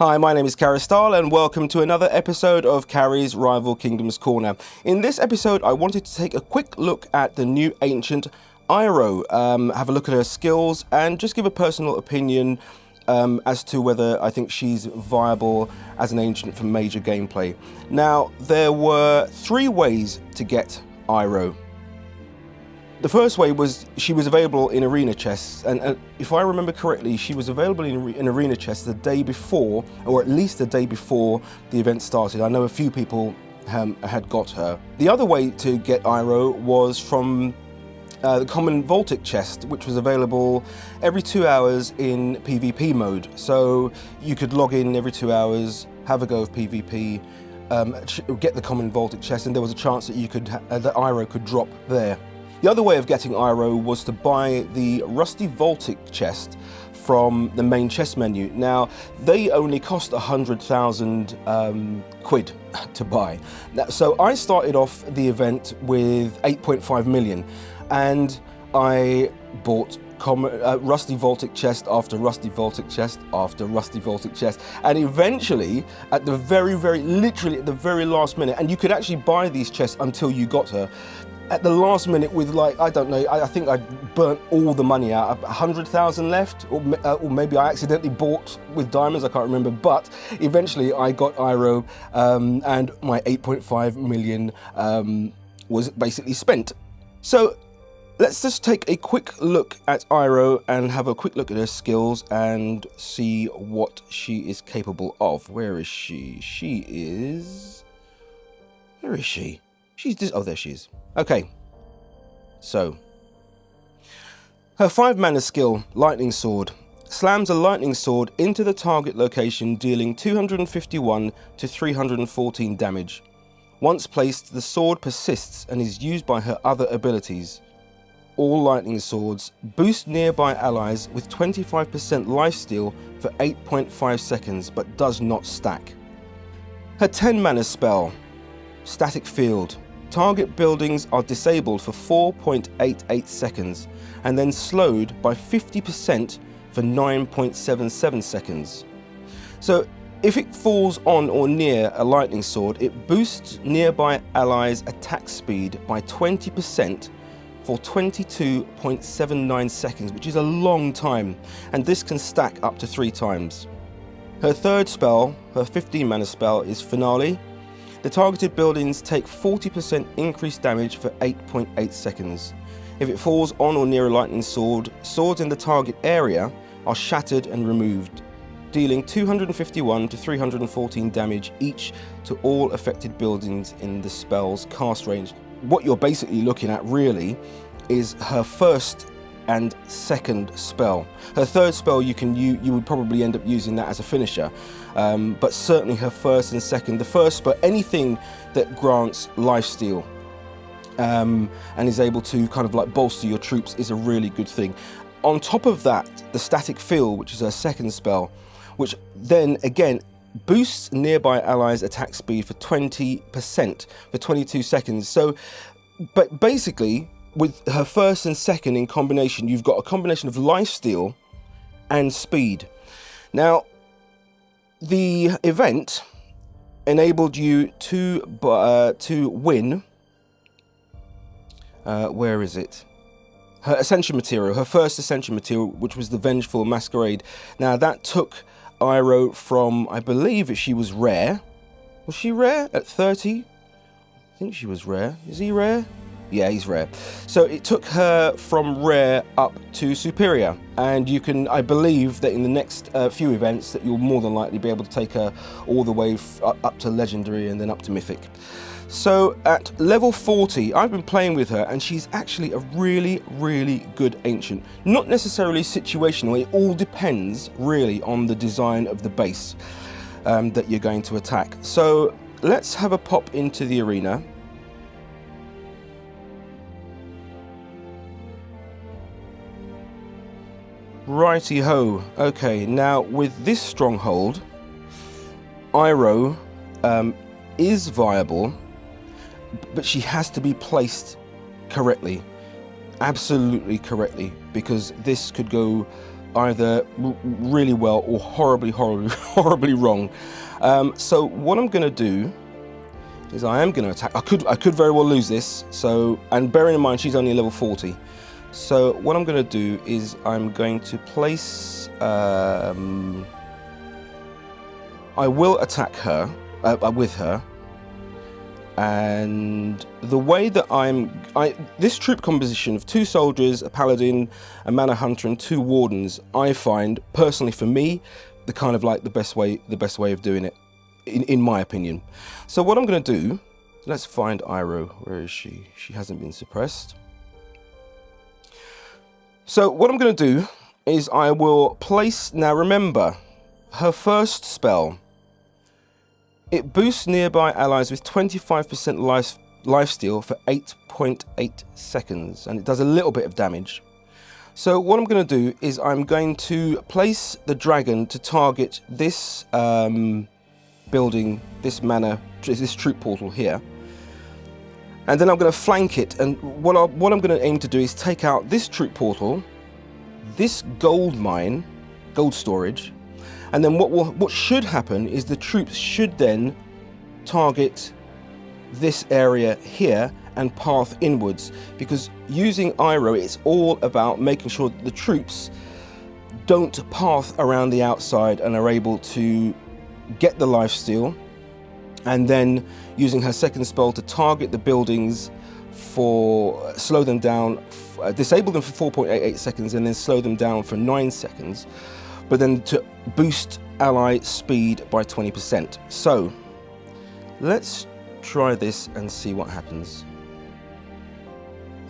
Hi, my name is Carystaal and welcome to another episode of Cary's Rival Kingdoms Corner. In this episode, I wanted to take a quick look at the new ancient Iroh, have a look at her skills and just give a personal opinion as to whether I think she's viable as an ancient for major gameplay. Now, there were three ways to get Iroh. The first way was she was available in arena chests, and if I remember correctly, she was available in arena chests the day before, or at least the day before the event started. I know a few people had got her. The other way to get Iroh was from the common Vaultic chest, which was available every 2 hours in PvP mode. So you could log in every 2 hours, have a go of PvP, get the common Vaultic chest, and there was a chance that that Iroh could drop there. The other way of getting Iroh was to buy the Rusty Vaultic chest from the main chest menu. Now, they only cost 100,000 quid to buy. So I started off the event with 8.5 million, and I bought Rusty Vaultic chest after Rusty Vaultic chest after Rusty Vaultic chest, and eventually, at the literally at the very last minute, and you could actually buy these chests until you got her, at the last minute with, like, I don't know, I think I burnt all the money out, 100,000 left, or maybe I accidentally bought with diamonds, I can't remember, but eventually I got Iroh, and my 8.5 million was basically spent. So let's just take a quick look at Iroh and have a quick look at her skills and see what she is capable of. Where is she? Where is she? Oh, there she is. Okay, so her 5-mana skill, Lightning Sword, slams a lightning sword into the target location, dealing 251 to 314 damage. Once placed, the sword persists and is used by her other abilities. All lightning swords boost nearby allies with 25% lifesteal for 8.5 seconds, but does not stack. Her 10-mana spell, Static Field. Target buildings are disabled for 4.88 seconds and then slowed by 50% for 9.77 seconds. So if it falls on or near a lightning sword, it boosts nearby allies' attack speed by 20% for 22.79 seconds, which is a long time, and this can stack up to 3 times. Her third spell, her 15-mana spell, is Finale. The targeted buildings take 40% increased damage for 8.8 seconds. If it falls on or near a lightning sword, swords in the target area are shattered and removed, dealing 251 to 314 damage each to all affected buildings in the spell's cast range. What you're basically looking at really is her first and second spell. Her third spell, you would probably end up using that as a finisher, but certainly her first and second. The first spell, anything that grants lifesteal and is able to kind of like bolster your troops, is a really good thing. On top of that, the Static Field, which is her second spell, which then again boosts nearby allies' attack speed for 20% for 22 seconds. So, but basically, with her first and second in combination, you've got a combination of lifesteal and speed. Now, the event enabled you to win. Where is it? Her Ascension material, her first Ascension material, which was the Vengeful Masquerade. Now, that took Iroh from, I believe she was rare. Was she rare at 30? I think she was rare. Is he rare? Yeah, he's rare. So it took her from rare up to superior, and you can, I believe that in the next few events that you'll more than likely be able to take her all the way up to legendary and then up to mythic. So at level 40, I've been playing with her, and she's actually a really, really good ancient. Not necessarily situational, it all depends really on the design of the base that you're going to attack. So let's have a pop into the arena. Righty-ho. Okay, now with this stronghold, Iroh is viable, but she has to be placed correctly, absolutely correctly, because this could go either really well or horribly horribly wrong. So what I'm going to do is I am going to attack. I could very well lose this. So, and bearing in mind she's only level 40. So what I'm going to do is I'm going to place. I will attack her with her. And the way that this troop composition of 2 soldiers, a paladin, a mana hunter, and 2 wardens, I find personally for me the kind of like the best way of doing it, in my opinion. So what I'm going to do, let's find Iroh. Where is she? She hasn't been suppressed. So what I'm going to do is I will place. Now remember, her first spell. It boosts nearby allies with 25% lifesteal for 8.8 seconds, and it does a little bit of damage. So what I'm going to do is I'm going to place the dragon to target this building, this troop portal here, and then I'm going to flank it. And what I'm going to aim to do is take out this troop portal, this gold mine, gold storage. And then what should happen is the troops should then target this area here and path inwards, because using Iroh, it's all about making sure that the troops don't path around the outside and are able to get the lifesteal, and then using her second spell to target the buildings for slow them down, disable them for 4.88 seconds, and then slow them down for 9 seconds. But then to boost ally speed by 20%. So let's try this and see what happens.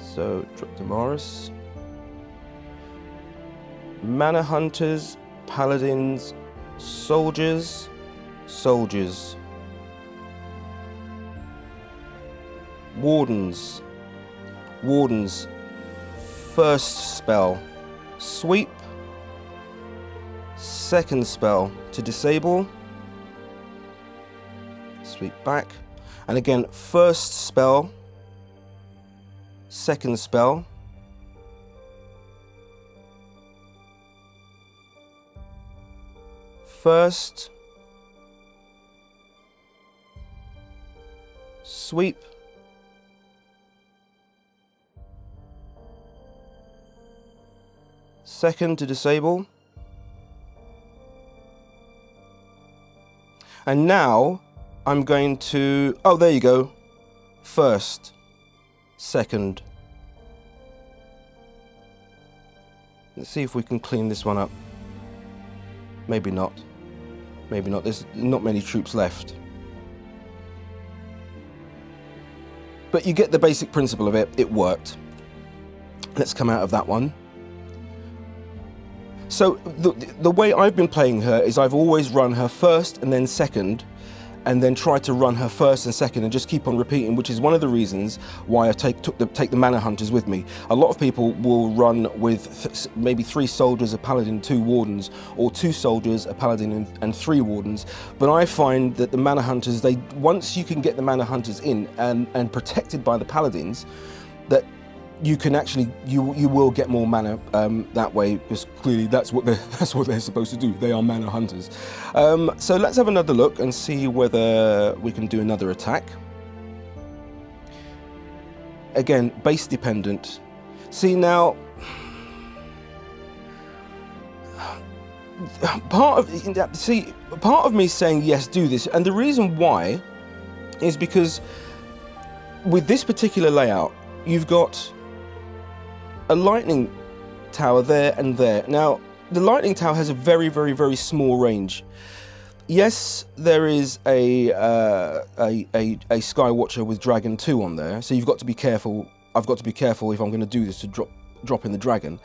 So drop Damaris. Mana hunters, paladins, soldiers, wardens. First spell, sweep. Second spell to disable, sweep back, and again first spell, second spell, first, sweep, second to disable. And now I'm going to, oh, there you go. First, second. Let's see if we can clean this one up. Maybe not. Maybe not. There's not many troops left. But you get the basic principle of it. It worked. Let's come out of that one. So the way I've been playing her is I've always run her first and then second, and then try to run her first and second and just keep on repeating, which is one of the reasons why I take the mana hunters with me. A lot of people will run with maybe 3 soldiers, a paladin, 2 wardens, or 2 soldiers, a paladin, and 3 wardens. But I find that the mana hunters, once you can get the mana hunters in and protected by the paladins, that you can actually you will get more mana that way, because clearly that's what they're supposed to do. They are mana hunters. So let's have another look and see whether we can do another attack. Again, base dependent. See now, part of me saying yes, do this, and the reason why is because with this particular layout, you've got a lightning tower there and there. Now, the lightning tower has a very, very, very small range. Yes, there is a Skywatcher with Dragon 2 on there, so you've got to be careful. I've got to be careful if I'm going to do this to drop in the dragon.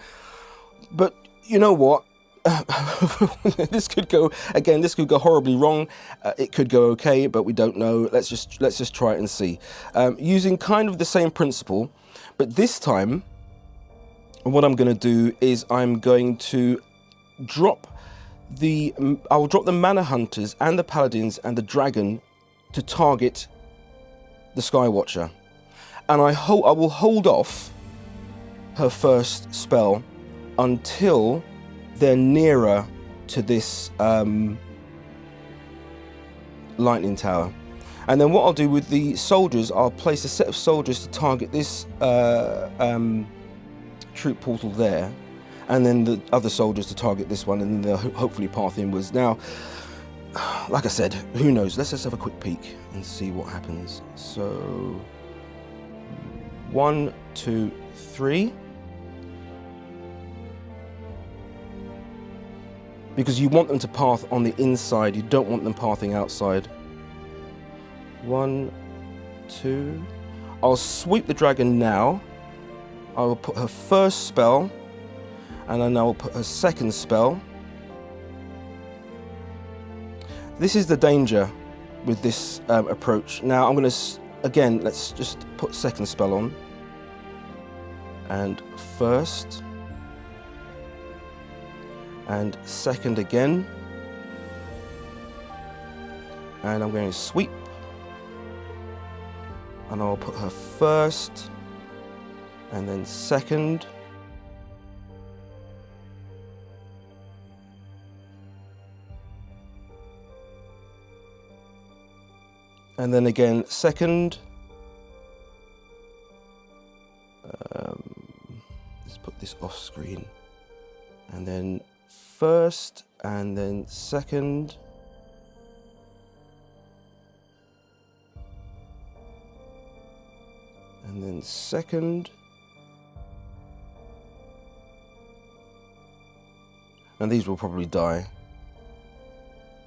But you know what? This could go horribly wrong. It could go okay, but we don't know. Let's just try it and see. Using kind of the same principle, but this time, what I'm going to do is I'm going to drop the mana hunters and the paladins and the dragon to target the Skywatcher, and I will hold off her first spell until they're nearer to this lightning tower. And then what I'll do with the soldiers, I'll place a set of soldiers to target this troop portal there, and then the other soldiers to target this one, and then they'll hopefully path inwards. Now, like I said, who knows? Let's just have a quick peek and see what happens. So 1, 2, 3. Because you want them to path on the inside, you don't want them pathing outside. 1, 2. I'll sweep the dragon now. I will put her first spell, and then I will put her second spell. This is the danger with this approach. Now I'm going to, again, let's just put second spell on. And first. And second again. And I'm going to sweep. And I'll put her first. And then second. And then again, second. Let's put this off screen. And then first, and then second. And then second. And these will probably die.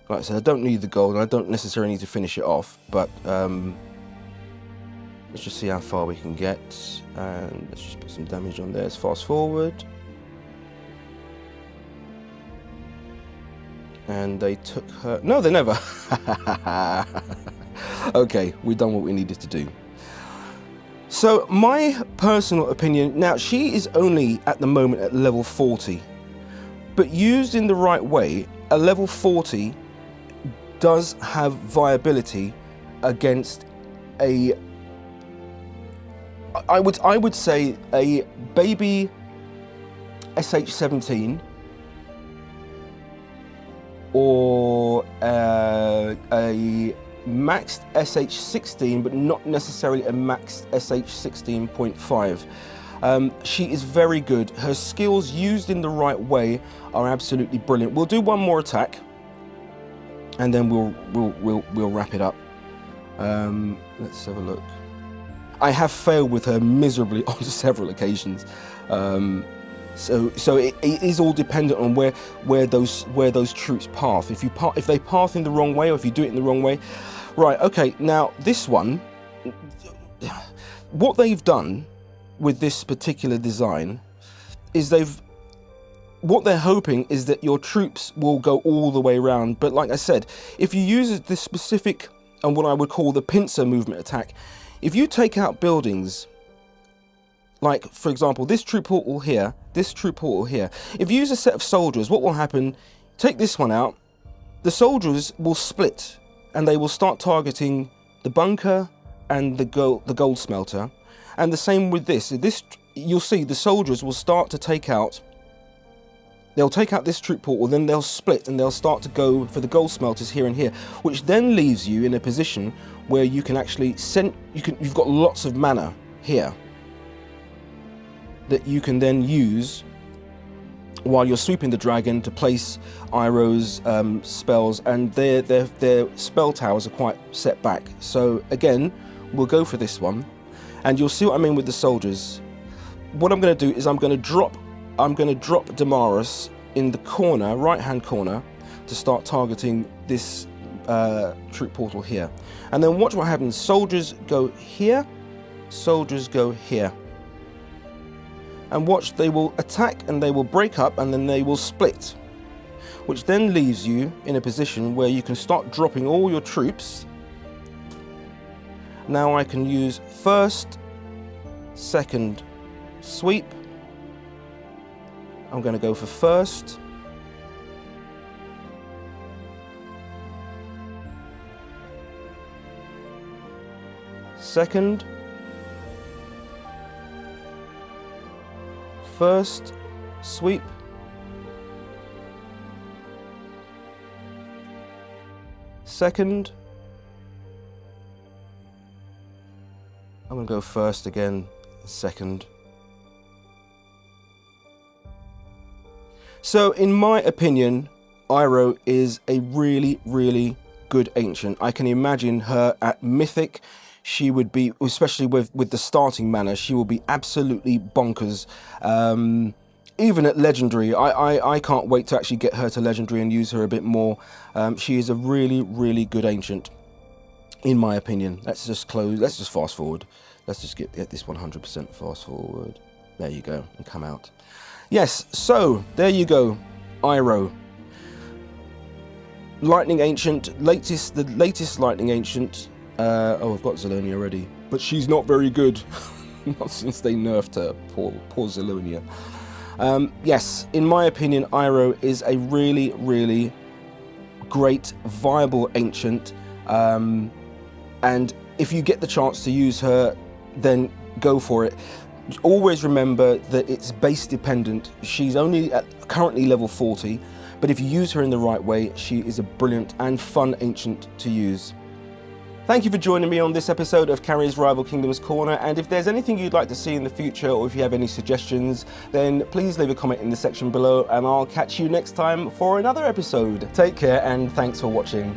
Like I said, I don't need the gold, and I don't necessarily need to finish it off, but let's just see how far we can get. And let's just put some damage on there. Let's fast forward. And they took her... No, they never. Okay, we've done what we needed to do. So my personal opinion, now she is only at the moment at level 40, but used in the right way, a level 40 does have viability against a, I would say a baby SH17 or a maxed SH16, but not necessarily a maxed SH16.5. She is very good. Her skills used in the right way are absolutely brilliant. We'll do one more attack, and then we'll wrap it up. Let's have a look. I have failed with her miserably on several occasions. So it is all dependent on where those troops path. If they path in the wrong way, or if you do it in the wrong way. Right, okay, now this one, what they've done with this particular design is what they're hoping is that your troops will go all the way around. But like I said, if you use this specific and what I would call the pincer movement attack, if you take out buildings, like for example this troop portal here, this troop portal here, if you use a set of soldiers, what will happen, take this one out, the soldiers will split and they will start targeting the bunker and the gold smelter. And the same with this, you'll see the soldiers will start to take out, they'll take out this troop portal, then they'll split and they'll start to go for the gold smelters here and here, which then leaves you in a position where you can actually you've got lots of mana here that you can then use while you're sweeping the dragon to place Iroh's spells, and their spell towers are quite set back. So again, we'll go for this one, and you'll see what I mean with the soldiers. What I'm going to do is I'm going to drop Damaris in the corner, right hand corner, to start targeting this troop portal here, and then watch what happens. Soldiers go here, soldiers go here, and watch, they will attack and they will break up and then they will split, which then leaves you in a position where you can start dropping all your troops. Now I can use first, second sweep. I'm going to go for first. Second. First sweep. second. I'm going to go first again, second. So in my opinion, Iroh is a really, really good ancient. I can imagine her at Mythic. She would be, especially with the starting mana, she will be absolutely bonkers. Even at Legendary, I can't wait to actually get her to Legendary and use her a bit more. She is a really, really good ancient, in my opinion. Let's just fast forward. Let's just get this 100% fast forward. There you go, and come out. Yes, so there you go, Iroh. Lightning Ancient, the latest Lightning Ancient. Oh, I've got Zalonia already, but she's not very good. Not since they nerfed her, poor Zalonia. Yes, in my opinion, Iroh is a really, really great, viable ancient. And if you get the chance to use her, then go for it. Always remember that it's base dependent. She's only currently level 40, but if you use her in the right way, she is a brilliant and fun ancient to use. Thank you for joining me on this episode of Cary's Rival Kingdoms Corner, and if there's anything you'd like to see in the future, or if you have any suggestions, then please leave a comment in the section below, and I'll catch you next time for another episode. Take care, and thanks for watching.